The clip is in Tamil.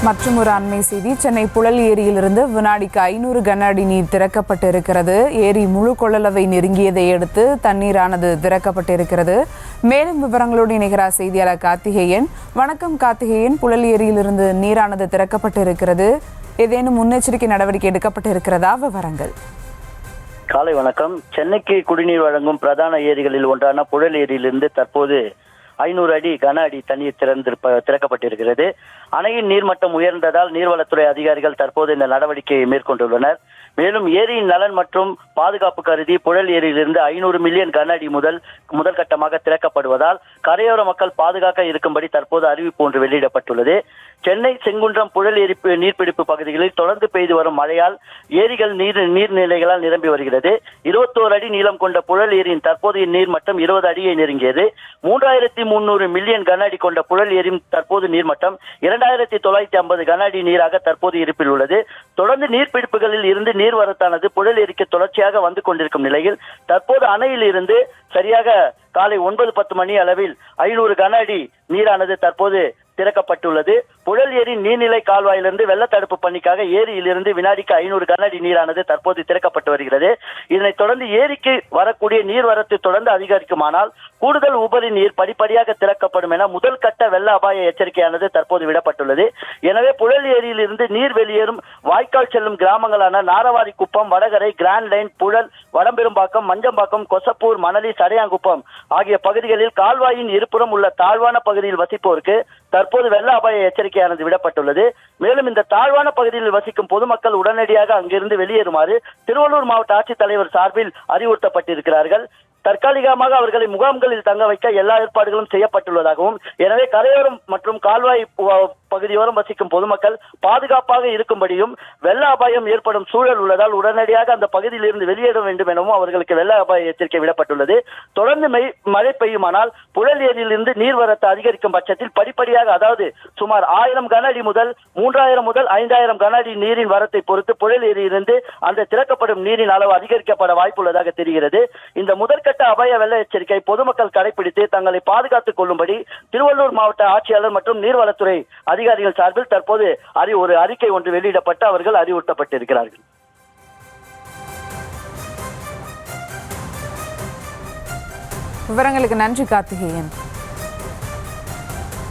மற்றும் ஒரு அண்மை செய்தி, சென்னை புழல் ஏரியிலிருந்து வினாடிக்கு 500 கன அடி நீர் திறக்கப்பட்டிருக்கிறது. ஏரி முழு கொள்ளளவை நெருங்கியதை அடுத்து தண்ணீரானது திறக்கப்பட்டிருக்கிறது. மேலும் விவரங்களோடு இணைகிறார் செய்தியாளர் கார்த்திகேயன். வணக்கம் கார்த்திகேயன். புழல் ஏரியிலிருந்து நீரானது திறக்கப்பட்டிருக்கிறது. ஏதேனும் முன்னெச்சரிக்கை நடவடிக்கை எடுக்கப்பட்டிருக்கிறதா? விவரங்கள். காலை வணக்கம். சென்னைக்கு குடிநீர் வழங்கும் பிரதான ஏரிகளில் ஒன்றான புழல் ஏரியிலிருந்து தற்போது 500 அடி கன அடி தண்ணீர் திறக்கப்பட்டிருக்கிறது. அணையின் நீர்மட்டம் உயர்ந்ததால் நீர்வளத்துறை அதிகாரிகள் தற்போது இந்த நடவடிக்கையை மேற்கொண்டுள்ளனர். மேலும் ஏரியின் நலன் மற்றும் பாதுகாப்பு கருதி புழல் ஏரியிலிருந்து 500 மில்லியன் கன அடி முதல் கட்டமாக திறக்கப்படுவதால் கரையோர மக்கள் பாதுகாக்க இருக்கும்படி தற்போது அறிவிப்பு ஒன்று வெளியிடப்பட்டுள்ளது. சென்னை செங்குன்றம் புழல் ஏரி நீர்பிடிப்பு பகுதிகளில் தொடர்ந்து பெய்து வரும் மழையால் ஏரிகள் நீர்நிலைகளால் நிரம்பி வருகிறது. 21 அடி நீளம் கொண்ட புழல் ஏரியின் தற்போதைய நீர்மட்டம் 20 அடியை நெருங்கியது. 3300 மில்லியன் கன அடி கொண்ட புழல் ஏரியின் தற்போது நீர்மட்டம் 2950 கன அடி நீராக தற்போது இருப்பில் உள்ளது. தொடர்ந்து நீர்பிடிப்புகளில் இருந்து நீர்வரத்தானது புழல் ஏரிக்கு தொடர்ச்சியாக வந்து கொண்டிருக்கும் நிலையில் தற்போது அணையில் இருந்து சரியாக காலை 9-10 மணி அளவில் 500 கன அடி நீரானது தற்போது திறக்கப்பட்டுள்ளது. புழல் ஏரி நீர்நிலை கால்வாயிலிருந்து வெள்ள தடுப்பு பணிக்காக ஏரியிலிருந்து வினாடிக்கு 500 கன அடி நீரானது தற்போது திறக்கப்பட்டு வருகிறது. இதனைத் தொடர்ந்து ஏரிக்கு வரக்கூடிய நீர்வரத்து தொடர்ந்து அதிகரிக்குமானால் கூடுதல் உபரி நீர் படிப்படியாக திறக்கப்படும் என முதல் கட்ட வெள்ள அபாய எச்சரிக்கையானது தற்போது விடப்பட்டுள்ளது. எனவே புழல் ஏரியிலிருந்து நீர் வெளியேறும் வாய்க்கால் செல்லும் கிராமங்களான நாரவாரி குப்பம், வடகரை, கிராண்ட் லைன், புழல், வடம்பெரும்பாக்கம், மஞ்சம்பாக்கம், கொசப்பூர், மணலி, சடையாங்குப்பம் ஆகிய பகுதிகளில் கால்வாயின் இருபுறம் உள்ள தாழ்வான பகுதியில் வசிப்போருக்கு தற்போது வெள்ள அபாய எச்சரிக்கையானது விடப்பட்டுள்ளது. மேலும் இந்த தாழ்வான பகுதியில் வசிக்கும் பொதுமக்கள் உடனடியாக அங்கிருந்து வெளியேறுமாறு திருவள்ளூர் மாவட்ட ஆட்சித்தலைவர் சார்பில் அறிவுறுத்தப்பட்டிருக்கிறார்கள். தற்காலிகமாக அவர்களை முகாம்களில் தங்க வைக்க எல்லா ஏற்பாடுகளும் செய்யப்பட்டுள்ளதாகவும், எனவே கரையோரம் மற்றும் கால்வாய் பகுதியோரம் வசிக்கும் பொதுமக்கள் பாதுகாப்பாக இருக்கும்படியும் வெள்ள அபாயம் ஏற்படும் சூழல் உள்ளதால் உடனடியாக அந்த பகுதியில் இருந்து வெளியேற வேண்டும் எனவும் அவர்களுக்கு வெள்ள அபாய எச்சரிக்கை விடப்பட்டுள்ளது. தொடர்ந்து மழை பெய்யுமானால் புழல் ஏரியிலிருந்து நீர்வரத்து அதிகரிக்கும் பட்சத்தில் படிப்படியாக, அதாவது சுமார் 1000 கன அடி முதல் 3000 முதல் 5000 கன அடி நீரின் வரத்தை பொறுத்து புழல் ஏரியிலிருந்து அந்த திறக்கப்படும் நீரின் அளவு அதிகரிக்கப்பட வாய்ப்புள்ளதாக தெரிகிறது. இந்த முதற்கட்ட அபாய வெள்ள எச்சரிக்கை பொதுமக்கள் கடைபிடித்து தங்களை பாதுகாத்துக் கொள்ளும்படி திருவள்ளூர் மாவட்ட ஆட்சியாளர் மற்றும் நீர்வளத்துறை அதிகாரிகள் சார்பில் தற்போது ஒரு அறிக்கை ஒன்று வெளியிடப்பட்டு அவர்கள் அறிவுறுத்தப்பட்டிருக்கிறார்கள். விவரங்களுக்கு நன்றி கார்த்திகேயன்.